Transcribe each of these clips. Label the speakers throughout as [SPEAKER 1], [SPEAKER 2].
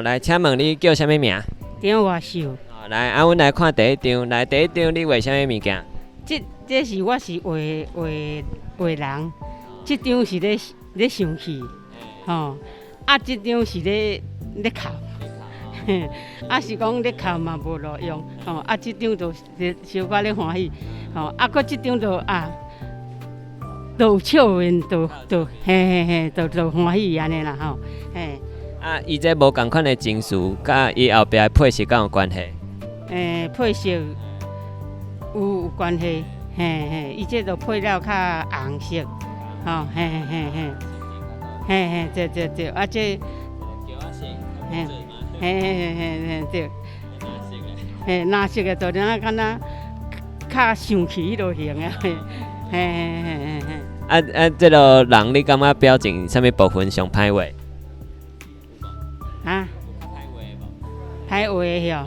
[SPEAKER 1] 来，请问你叫啥物名？
[SPEAKER 2] 张外秀。
[SPEAKER 1] 来，阮来看第一张。来，第一张你画啥物物件？
[SPEAKER 2] 这是我是画人，这张是咧上戏，吼，这张是咧哭，是讲咧哭嘛无路用，吼，这张就小可咧欢喜，吼，搁这张就都有笑面，都欢喜安尼啦，吼，嘿。
[SPEAKER 1] 伊这无共款的情绪，甲伊后壁的配色敢有关系？
[SPEAKER 2] 配色有关系，伊这就配了较红色，吼，对，这，对，蓝色的就敢若较上气迄落型的，
[SPEAKER 1] 这个人你感觉表情啥物部分上歹画？
[SPEAKER 2] 歹画的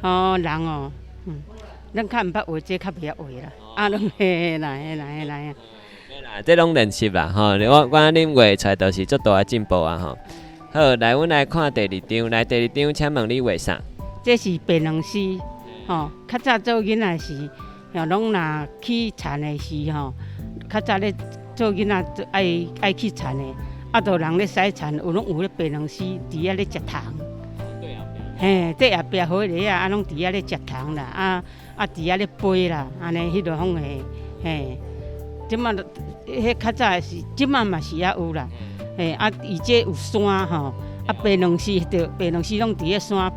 [SPEAKER 2] 吼，人哦，咱较毋捌画，这较袂晓画啦，拢嘿啦，
[SPEAKER 1] 这拢练习啦，吼，我恁画出来都是足大的进步啊，吼。好，来，阮来看第二张，来第二张，请问你画啥？
[SPEAKER 2] 这是变能诗，吼，较早做囡仔时，拢若去田的时吼，较早咧做囡仔爱去田的，就人咧洗田，拢有咧变能诗，伫遐咧食糖。对后壁好个啊，拢伫遐咧食糖啦，伫遐咧飞啦，安尼迄落种诶，即马迄较早是，即马嘛是还有啦，伊这有山吼，白龙丝拢伫咧山，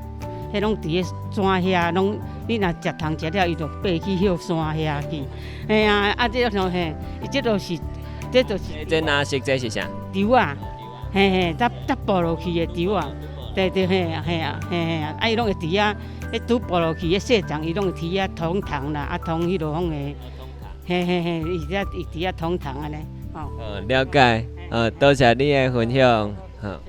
[SPEAKER 2] 迄拢伫咧山遐，拢你若食糖食了，伊就爬去迄山遐去，这种伊这就是
[SPEAKER 1] 这蓝色这是啥？
[SPEAKER 2] 稻啊，才步落去的稻啊。对，伊拢会伫遐，迄拄步落去，迄细丛伊拢会伫遐捅糖啦，捅迄落种的，伊伫遐捅糖安尼，
[SPEAKER 1] 了解，多谢你的分享，好。